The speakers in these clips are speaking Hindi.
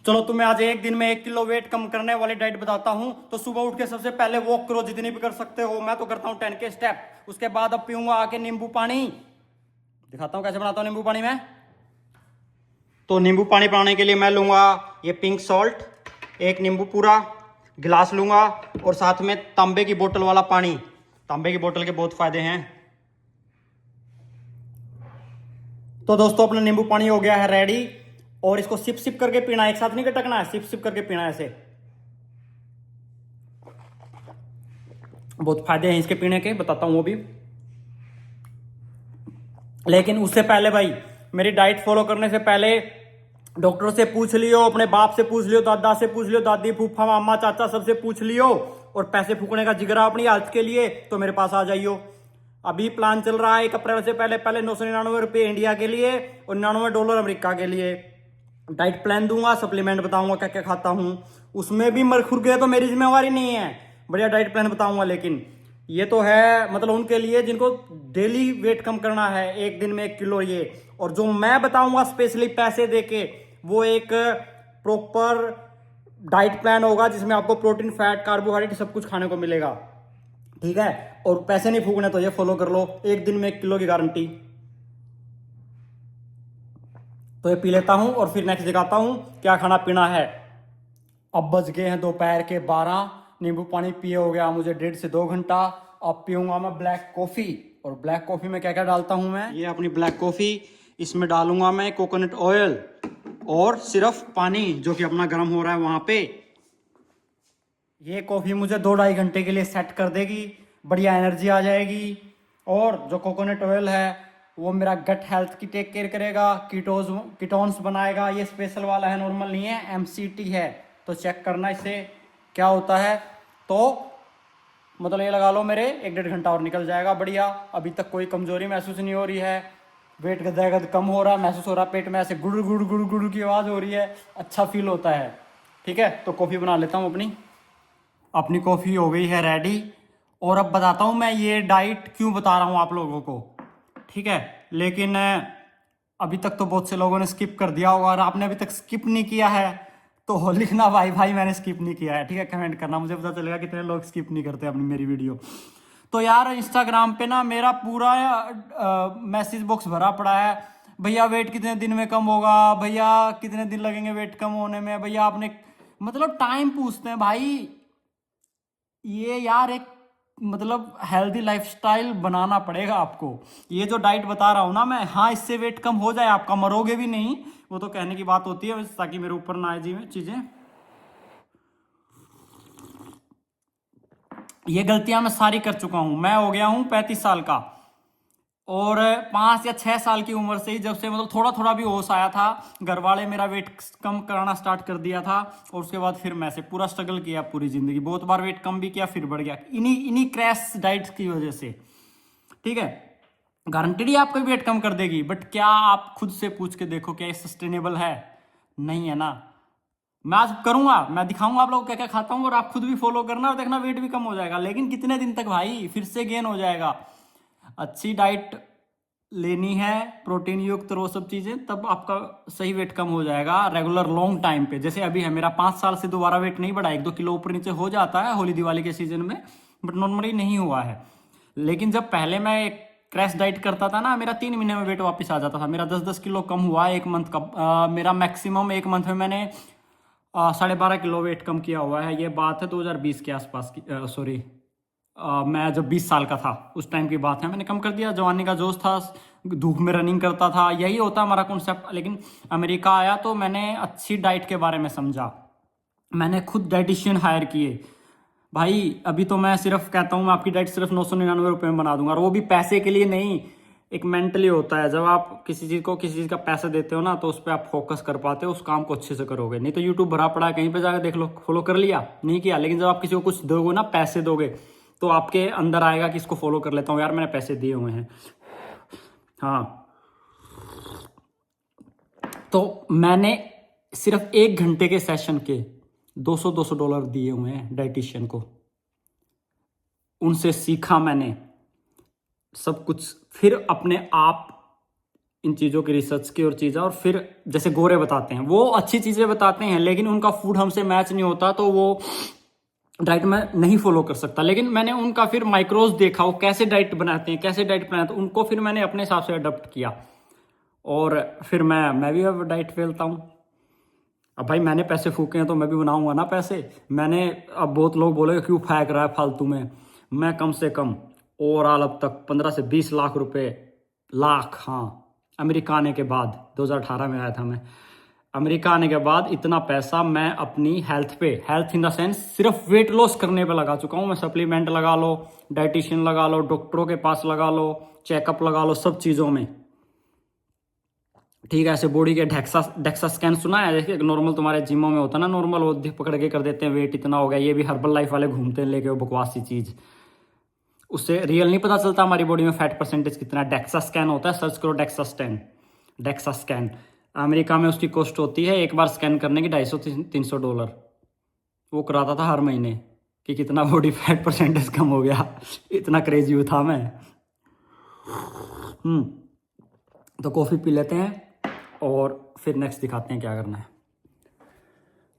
चलो तुम्हें आज एक दिन में 1 किलो वेट कम करने वाली डाइट बताता हूँ। तो सुबह उठ के सबसे पहले वॉक करो, जितनी भी कर सकते हो। मैं तो करता हूँ 10 के स्टेप। उसके बाद अब पीऊंगा आके नींबू पानी। दिखाता हूँ कैसे बनाता हूँ नींबू पानी में। तो नींबू पानी बनाने के लिए मैं लूंगा ये पिंक सॉल्ट, एक नींबू पूरा गिलास लूंगा, और साथ में तांबे की बोतल वाला पानी। तांबे की बोतल के बहुत फायदे हैं। तो दोस्तों अपना नींबू पानी हो गया है रेडी, और इसको सिप सिप करके पीना है, एक साथ नहीं गटकना है, सिप सिप करके पीना है ऐसे। बहुत फायदे हैं इसके पीने के, बताता हूं वो भी। लेकिन उससे पहले भाई, मेरी डाइट फॉलो करने से पहले डॉक्टर से पूछ लियो, अपने बाप से पूछ लियो, दादा से पूछ लियो, दादी फूफा मामा चाचा सबसे पूछ लियो। और पैसे फूकने का जिगरा अपनी हेल्थ के लिए तो मेरे पास आ जाइयो। अभी प्लान चल रहा है 1 अप्रैल से पहले पहले 999 रुपये इंडिया के लिए और $99 अमेरिका के लिए। डाइट प्लान दूंगा, सप्लीमेंट बताऊंगा क्या क्या खाता हूं। उसमें भी मर खुर गए तो मेरी जिम्मेवारी नहीं है। बढ़िया डाइट प्लान बताऊंगा। लेकिन ये तो है मतलब उनके लिए जिनको डेली वेट कम करना है, एक दिन में 1 किलो ये। और जो मैं बताऊंगा स्पेशली पैसे देके, वो एक प्रॉपर डाइट प्लान होगा जिसमें आपको प्रोटीन, फैट, कार्बोहाइड्रेट सब कुछ खाने को मिलेगा। ठीक है। और पैसे नहीं फूकने तो ये फॉलो कर लो, एक दिन में 1 किलो की गारंटी। तो ये पी लेता हूं और फिर नेक्स्ट दिखाता हूं क्या खाना पीना है। अब बज गए हैं दोपहर के 12। नींबू पानी पिए हो गया मुझे 1.5 से 2 घंटा। अब पीऊंगा मैं ब्लैक कॉफी। और ब्लैक कॉफी में क्या क्या डालता हूं मैं, ये अपनी ब्लैक कॉफी, इसमें डालूंगा मैं कोकोनट ऑयल और सिर्फ पानी जो कि अपना गर्म हो रहा है वहां पे। ये कॉफी मुझे 2-2.5 घंटे के लिए सेट कर देगी, बढ़िया एनर्जी आ जाएगी। और जो कोकोनट ऑयल है वो मेरा गट हेल्थ की टेक केयर करेगा, कीटोन्स बनाएगा। ये स्पेशल वाला है, नॉर्मल नहीं है, एमसीटी है। तो चेक करना इससे क्या होता है। तो मतलब ये लगा लो मेरे 1-1.5 घंटा और निकल जाएगा बढ़िया। अभी तक कोई कमजोरी महसूस नहीं हो रही है, वेट गदगद कम हो रहा महसूस हो रहा, पेट में ऐसे गुड़ गुड़ गुड़ गुड़ की आवाज़ हो रही है, अच्छा फील होता है। ठीक है, तो कॉफ़ी बना लेता हूँ अपनी। अपनी कॉफ़ी हो गई है रेडी। और अब बताता हूँ मैं ये डाइट क्यों बता रहा हूँ आप लोगों को। ठीक है। लेकिन अभी तक तो बहुत से लोगों ने स्किप कर दिया होगा, और आपने अभी तक स्किप नहीं किया है तो लिखना भाई भाई मैंने स्किप नहीं किया है। ठीक है, कमेंट करना, मुझे पता चलेगा कितने लोग स्किप नहीं करते अपनी मेरी वीडियो। तो यार इंस्टाग्राम पे ना मेरा पूरा मैसेज बॉक्स भरा पड़ा है। भैया वेट कितने दिन में कम होगा, भैया कितने दिन लगेंगे वेट कम होने में, भैया आपने मतलब टाइम पूछते हैं भाई। ये यार एक मतलब हेल्दी लाइफस्टाइल बनाना पड़ेगा आपको। ये जो डाइट बता रहा हूं ना मैं, हाँ इससे वेट कम हो जाए आपका, मरोगे भी नहीं, वो तो कहने की बात होती है ताकि मेरे ऊपर ना आए जी में चीजें। ये गलतियां मैं सारी कर चुका हूं। मैं हो गया हूं 35 साल का, और 5 या 6 साल की उम्र से ही, जब से मतलब थोड़ा थोड़ा भी होश आया था, घर वाले मेरा वेट कम कराना स्टार्ट कर दिया था। और उसके बाद फिर मैं से पूरा स्ट्रगल किया पूरी जिंदगी, बहुत बार वेट कम भी किया फिर बढ़ गया, इन्हीं इन्हीं क्रैश डाइट्स की वजह से। ठीक है, गारंटेड ही आपका वेट कम कर देगी, बट क्या आप खुद से पूछ के देखो क्या ये सस्टेनेबल है? नहीं है ना। मैं आज करूंगा, मैं दिखाऊंगा आप लोग क्या क्या खाता हूं, और आप खुद भी फॉलो करना और देखना वेट भी कम हो जाएगा। लेकिन कितने दिन तक भाई, फिर से गेन हो जाएगा। अच्छी डाइट लेनी है, प्रोटीन युक्त और वो सब चीजें, तब आपका सही वेट कम हो जाएगा रेगुलर लॉन्ग टाइम पे। जैसे अभी है मेरा 5 साल से दोबारा वेट नहीं बढ़ा, 1-2 किलो ऊपर नीचे हो जाता है होली दिवाली के सीजन में, बट नॉर्मली नहीं हुआ है। लेकिन जब पहले मैं एक क्रैश डाइट करता था ना, मेरा 3 महीने में वेट वापस आ जाता था। मेरा 10-10 किलो कम हुआ है 1 मंथ का। मेरा मैक्सिमम 1 मंथ में मैंने 12.5 किलो वेट कम किया हुआ है। ये बात है 2020 के आसपास की, सॉरी मैं जब 20 साल का था उस टाइम की बात है। मैंने कम कर दिया, जवानी का जोश था, धूप में रनिंग करता था, यही होता हमारा कॉन्सेप्ट। लेकिन अमेरिका आया तो मैंने अच्छी डाइट के बारे में समझा, मैंने खुद डाइटिशियन हायर किए। भाई अभी तो मैं सिर्फ कहता हूँ मैं आपकी डाइट सिर्फ 999 रुपये में बना दूंगा, और वो भी पैसे के लिए नहीं, एक मेंटली होता है। जब आप किसी चीज़ को किसी चीज़ का पैसा देते हो ना, तो उस पर आप फोकस कर पाते हो, उस काम को अच्छे से करोगे। नहीं तो यूट्यूब भरा पड़ा है, कहीं पे जाकर देख लो, फॉलो कर लिया नहीं किया। लेकिन जब आप किसी को कुछ दोगे ना, पैसे दोगे, तो आपके अंदर आएगा कि इसको फॉलो कर लेता हूँ यार, मैंने पैसे दिए हुए हैं। हाँ, तो मैंने सिर्फ 1 घंटे के सेशन के $200 दिए हुए हैं डाइटिशियन को, उनसे सीखा मैंने सब कुछ, फिर अपने आप इन चीज़ों की रिसर्च की और चीज़ें, और फिर जैसे गोरे बताते हैं, वो अच्छी चीज़ें बताते हैं, लेकिन उनका फूड हमसे मैच नहीं होता, तो वो डाइट में नहीं फॉलो कर सकता। लेकिन मैंने उनका फिर माइक्रोज देखा, वो कैसे डाइट बनाते हैं, कैसे डाइट बनाते हैं, उनको फिर मैंने अपने हिसाब से अडॉप्ट किया, और फिर मैं भी अब डाइट फैलता हूँ। अब भाई मैंने पैसे फूके हैं तो मैं भी बनाऊंगा ना पैसे। मैंने, अब बहुत लोग बोलेंगे क्यों फेंक रहा है फालतू में, मैं कम से कम ओवरऑल अब तक 15 से 20 लाख रुपए, लाख, हाँ, अमेरिका आने के बाद 2018 में आया था मैं, अमेरिका आने के बाद इतना पैसा मैं अपनी हेल्थ पे, हेल्थ इन द सेंस सिर्फ वेट लॉस करने पे लगा चुका हूँ मैं। सप्लीमेंट लगा लो, डाइटिशियन लगा लो, डॉक्टरों के पास लगा लो, चेकअप लगा लो, सब चीज़ों में, ठीक है। ऐसे बॉडी के डेक्सा स्कैन सुना है, जैसे नॉर्मल तुम्हारे जिमों में होता है ना, नॉर्मल वो पकड़ के कर देते हैं, वेट इतना हो गया, ये भी हर्बल लाइफ वाले घूमते हैं लेके वो बकवास सी चीज़, उससे रियल नहीं पता चलता हमारी बॉडी में फैट परसेंटेज कितना है। डेक्सा स्कैन होता है, सर्च करो डेक्सा स्कैन। अमेरिका में उसकी कॉस्ट होती है एक बार स्कैन करने की $250-300। वो कराता था हर महीने कि कितना बॉडी फैट परसेंटेज कम हो गया। इतना क्रेजी था मैं। तो कॉफ़ी पी लेते हैं और फिर नेक्स्ट दिखाते हैं क्या करना है।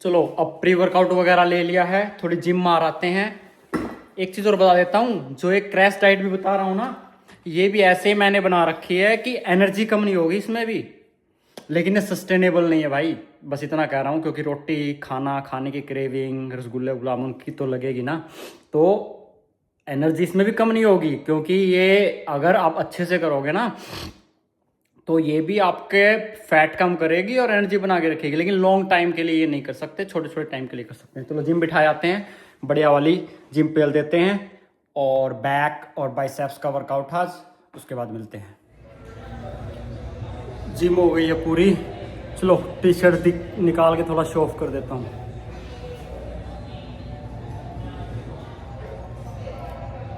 चलो, अब प्री वर्कआउट वगैरह ले लिया है, थोड़ी जिम मार आते हैं। एक चीज़ और बता देता हूँ, जो एक क्रैश डाइट भी बता रहा हूँ ना, ये भी ऐसे ही मैंने बना रखी है कि एनर्जी कम नहीं होगी इसमें भी, लेकिन ये सस्टेनेबल नहीं है भाई, बस इतना कह रहा हूँ। क्योंकि रोटी खाने की क्रेविंग, रसगुल्ले गुलाब जामुन की तो लगेगी ना, तो एनर्जी इसमें भी कम नहीं होगी। क्योंकि ये अगर आप अच्छे से करोगे ना, तो ये भी आपके फैट कम करेगी और एनर्जी बना के रखेगी, लेकिन लॉन्ग टाइम के लिए ये नहीं कर सकते, छोटे छोटे टाइम के लिए कर सकते हैं। चलो जिम बिठा जाते हैं, बढ़िया वाली जिम पेल देते हैं, और बैक और बाइसेप्स का वर्कआउट आज, उसके बाद मिलते हैं। जिम हो गई है पूरी। चलो टी शर्ट निकाल के थोड़ा शो ऑफ कर देता हूँ।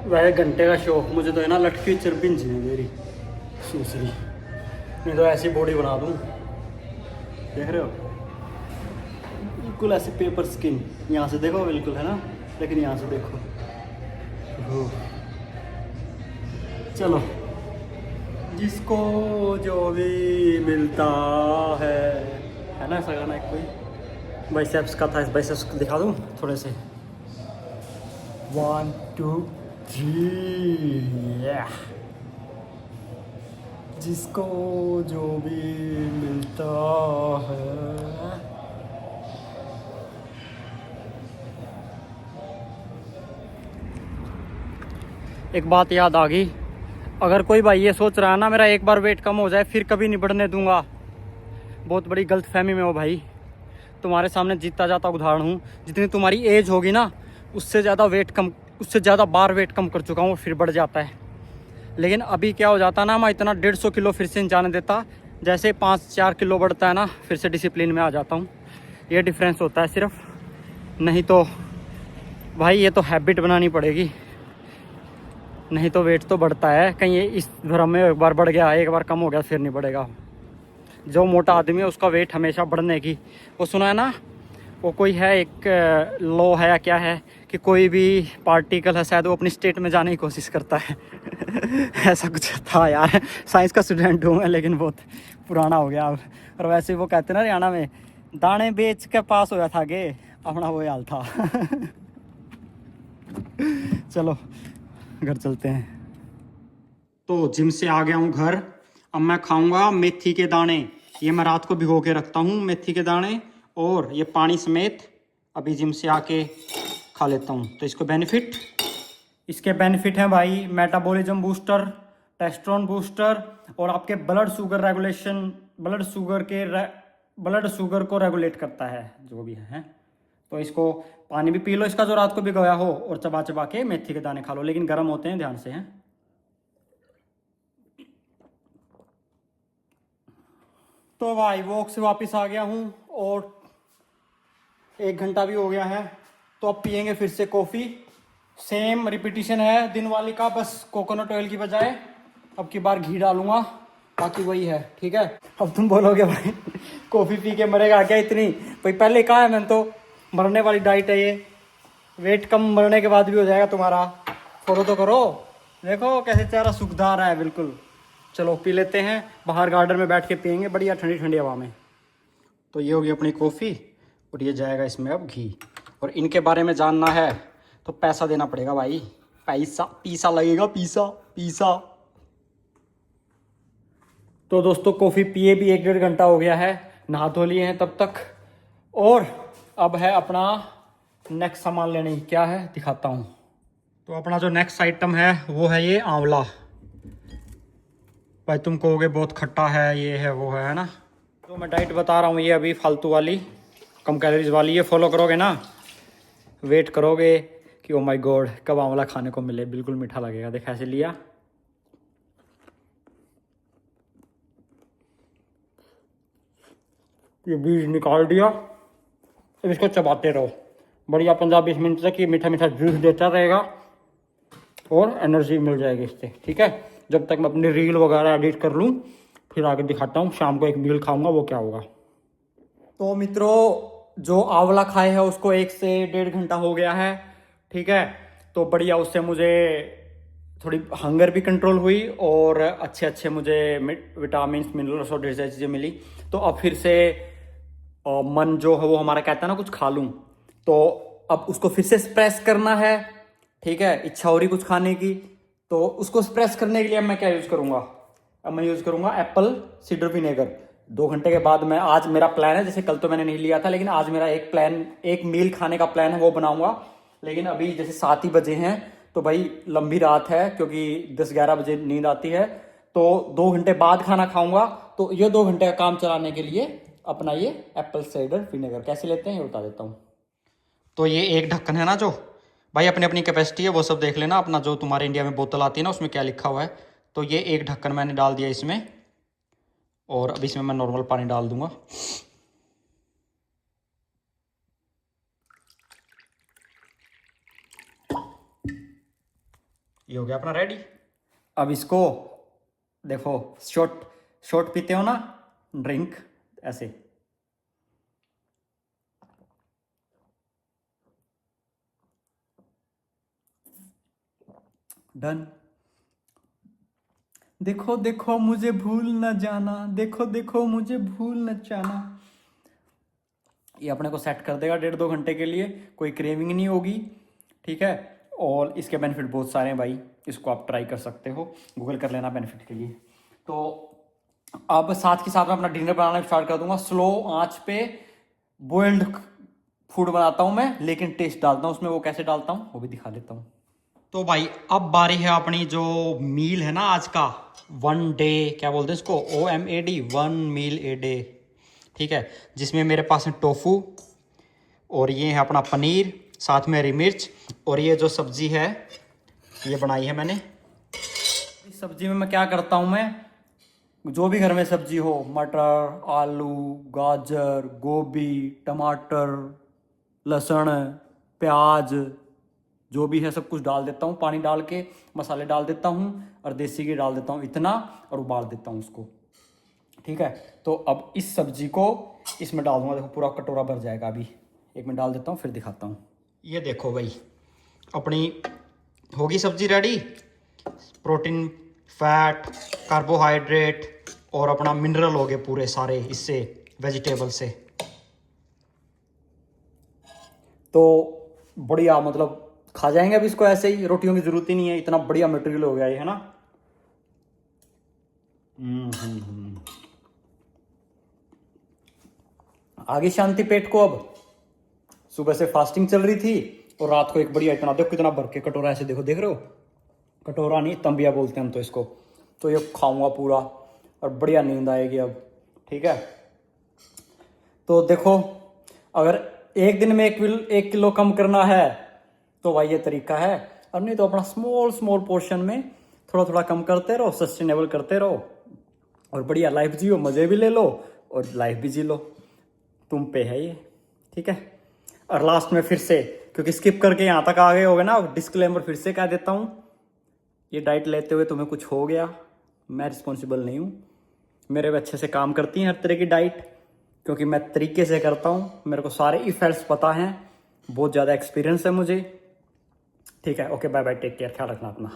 वह घंटे का शो ऑफ, मुझे तो है ना लटकी चर्बी है मेरी सूसरी, नहीं तो ऐसी बॉडी बना दूँ, देख रहे हो, बिल्कुल ऐसे पेपर स्किन, यहाँ से देखो बिल्कुल है ना, लेकिन यहाँ से देखो। चलो, जिसको जो भी मिलता है ना, ऐसा गाना एक कोई बाइसेप्स का था, इस बाइसेप्स दिखा दूँ थोड़े से, 1 2 3, जिसको जो भी मिलता है। एक बात याद आ गई, अगर कोई भाई ये सोच रहा है ना मेरा एक बार वेट कम हो जाए फिर कभी नहीं बढ़ने दूंगा, बहुत बड़ी गलतफहमी में हो भाई। तुम्हारे सामने जीता जाता उदाहरण हूँ, जितनी तुम्हारी एज होगी ना, उससे ज़्यादा बार वेट कम कर चुका हूँ, फिर बढ़ जाता है। लेकिन अभी क्या हो जाता है ना, मैं इतना 150 किलो फिर से नहीं जाने देता, जैसे 5-4 किलो बढ़ता है ना, फिर से डिसिप्लिन में आ जाता हूँ। ये डिफरेंस होता है सिर्फ, नहीं तो भाई ये तो हैबिट बनानी पड़ेगी, नहीं तो वेट तो बढ़ता है। कहीं इस भ्रम में एक बार बढ़ गया, एक बार कम हो गया, फिर नहीं बढ़ेगा। जो मोटा आदमी है उसका वेट हमेशा बढ़ने की, वो सुना है ना, वो कोई है एक लॉ है या क्या है, कि कोई भी पार्टिकल है शायद वो अपनी स्टेट में जाने की कोशिश करता है। ऐसा कुछ था यार, साइंस का स्टूडेंट हूँ मैं, लेकिन बहुत पुराना हो गया अब। और वैसे वो कहते हैं ना हरियाणा में, दाने बेच के पास हो गया था गे, अपना वो हाल था। चलो घर चलते हैं। तो जिम से आ गया हूँ घर, अब मैं खाऊंगा मेथी के दाने। ये मैं रात को भिगो के रखता हूँ मेथी के दाने, और ये पानी समेत अभी जिम से आके खा लेता हूँ। तो इसके बेनिफिट हैं भाई, मेटाबॉलिज्म बूस्टर, टेस्टोस्टेरोन बूस्टर, और आपके blood sugar regulation, blood sugar को रेगुलेट करता है, जो भी है। तो इसको पानी भी पी लो इसका जो रात को भिगोया हो, और चबा चबा के मेथी के दाने खा लो, लेकिन गर्म होते हैं, ध्यान से हैं। तो भाई वॉक से वापस आ गया हूँ, और 1 घंटा भी हो गया है, तो अब पियेंगे फिर से कॉफ़ी। सेम रिपीटिशन है दिन वाली का, बस कोकोनट ऑयल की बजाय अब की बार घी डालूंगा, बाकी वही है, ठीक है। अब तुम बोलोगे भाई कॉफ़ी पी के मरेगा क्या इतनी, भाई पहले कहा है मैंने, तो मरने वाली डाइट है ये, वेट कम मरने के बाद भी हो जाएगा तुम्हारा, फॉलो तो करो। देखो कैसे चेहरा सुखदार है बिल्कुल, चलो पी लेते हैं, बाहर गार्डन में बैठ के पियेंगे बढ़िया ठंडी ठंडी हवा में। तो ये होगी अपनी कॉफ़ी और ये जाएगा इसमें अब घी। और इनके बारे में जानना है तो पैसा देना पड़ेगा भाई, पैसा लगेगा, पीसा। तो दोस्तों कॉफ़ी पिए भी 1-1.5 घंटा हो गया है, नहा धो लिए हैं तब तक। और अब है अपना नेक्स्ट सामान लेने, क्या है दिखाता हूँ। तो अपना जो नेक्स्ट आइटम है वो है ये आंवला। भाई तुम कहोगे बहुत खट्टा है, ये है वो है ना। तो मैं डाइट बता रहा हूँ ये अभी फालतू वाली, कम कैलोरीज वाली। ये फॉलो करोगे ना, वेट करोगे कि ओ माय गॉड कब आंवला खाने को मिले, बिल्कुल मीठा लगेगा। देखा ऐसे लिया, ये बीज निकाल दिया, अब इसको चबाते रहो बढ़िया 15-20 मिनट तक। ये मीठा मीठा जूस देता रहेगा और एनर्जी मिल जाएगी इससे, ठीक है। जब तक मैं अपनी रील वगैरह एडिट कर लूँ फिर आगे दिखाता हूँ। शाम को एक मील खाऊंगा, वो क्या होगा। तो मित्रों जो आंवला खाए है उसको 1 से 1.5 घंटा हो गया है, ठीक है। तो बढ़िया उससे मुझे थोड़ी हंगर भी कंट्रोल हुई और अच्छे मुझे विटामिन मिनरल्स और ढेर सारी चीज़ें मिली। तो अब फिर से मन जो है वो हमारा कहता है ना कुछ खा लूँ, तो अब उसको फिर से स्प्रेस करना है, ठीक है। इच्छा हो रही कुछ खाने की, तो उसको स्प्रेस करने के लिए मैं क्या यूज़ करूँगा, अब मैं यूज़ करूँगा एप्पल सीडर विनेगर। 2 घंटे के बाद मैं, आज मेरा प्लान है, जैसे कल तो मैंने नहीं लिया था, लेकिन आज मेरा एक मील खाने का प्लान है, वो बनाऊंगा। लेकिन अभी जैसे 7 ही बजे हैं तो भाई लंबी रात है, क्योंकि 10-11 बजे नींद आती है, तो 2 घंटे बाद खाना खाऊंगा। तो ये 2 घंटे का काम चलाने के लिए अपना ये एप्पल साइडर विनेगर कैसे लेते हैं ये बता देता हूँ। तो ये एक ढक्कन है ना, जो भाई अपनी अपनी कैपेसिटी है वो सब देख लेना अपना, जो तुम्हारे इंडिया में बोतल आती है ना उसमें क्या लिखा हुआ है। तो ये एक ढक्कन मैंने डाल दिया इसमें, और अब इसमें मैं नॉर्मल पानी डाल दूंगा। ये हो गया अपना रेडी। अब इसको देखो, शॉट पीते हो ना ड्रिंक, ऐसे डन। देखो देखो मुझे भूल न जाना, देखो देखो मुझे भूल न जाना। ये अपने को सेट कर देगा 1.5-2 घंटे के लिए, कोई क्रेविंग नहीं होगी, ठीक है। और इसके बेनिफिट बहुत सारे हैं भाई, इसको आप ट्राई कर सकते हो, गूगल कर लेना बेनिफिट के लिए। तो अब साथ के साथ मैं अपना डिनर बनाना स्टार्ट कर दूंगा। स्लो आंच पे बॉइल्ड फूड बनाता हूँ मैं, लेकिन टेस्ट डालता हूँ उसमें, वो कैसे डालता हूँ वो भी दिखा देता हूँ। तो भाई अब बारी है अपनी जो मील है ना आज का, 1 डे क्या बोलते हैं इसको, OMAD, 1 मील ए डे, ठीक है। जिसमें मेरे पास है टोफू, और ये है अपना पनीर, साथ में हरी मिर्च, और ये जो सब्जी है ये बनाई है मैंने। इस सब्जी में मैं क्या करता हूँ, मैं जो भी घर में सब्जी हो, मटर, आलू, गाजर, गोभी, टमाटर, लहसुन, प्याज, जो भी है सब कुछ डाल देता हूँ, पानी डाल के मसाले डाल देता हूँ, और देसी घी डाल देता हूँ इतना, और उबाल देता हूँ उसको, ठीक है। तो अब इस सब्जी को इसमें डाल दूंगा, देखो पूरा कटोरा भर जाएगा। अभी एक मिनट डाल देता हूँ फिर दिखाता हूँ। ये देखो भाई अपनी होगी सब्जी रेडी। प्रोटीन, फैट, कार्बोहाइड्रेट और अपना मिनरल हो गए पूरे सारे इससे, वेजिटेबल से। तो बढ़िया, मतलब खा जाएंगे अब इसको ऐसे ही, रोटियों की जरूरत ही नहीं है, इतना बढ़िया मटेरियल हो गया ये, है ना। आगे शांति पेट को। अब सुबह से फास्टिंग चल रही थी और रात को एक बढ़िया इतना, देखो कितना भर के कटोरा, ऐसे देखो, देख रहे हो, कटोरा नहीं तंबिया बोलते हैं हम तो इसको। तो ये खाऊंगा पूरा और बढ़िया नींद आएगी अब, ठीक है। तो देखो अगर एक दिन में 1 किलो कम करना है तो भाई ये तरीका है, और नहीं तो अपना स्मॉल पोर्शन में थोड़ा थोड़ा कम करते रहो, सस्टेनेबल करते रहो, और बढ़िया लाइफ जियो, मज़े भी ले लो और लाइफ भी जी लो। तुम पे है ये, ठीक है। और लास्ट में फिर से, क्योंकि स्किप करके यहाँ तक आ गए होगे ना, डिस्क्लेमर फिर से कह देता हूँ, ये डाइट लेते हुए तुम्हें कुछ हो गया, मैं रिस्पॉन्सिबल नहीं हूँ। मेरे भी अच्छे से काम करती हैं हर तरह की डाइट, क्योंकि मैं तरीके से करता हूँ, मेरे को सारे इफेक्ट्स पता हैं, बहुत ज़्यादा एक्सपीरियंस है मुझे, ठीक है। Okay bye bye, take care, ख्याल रखना अपना।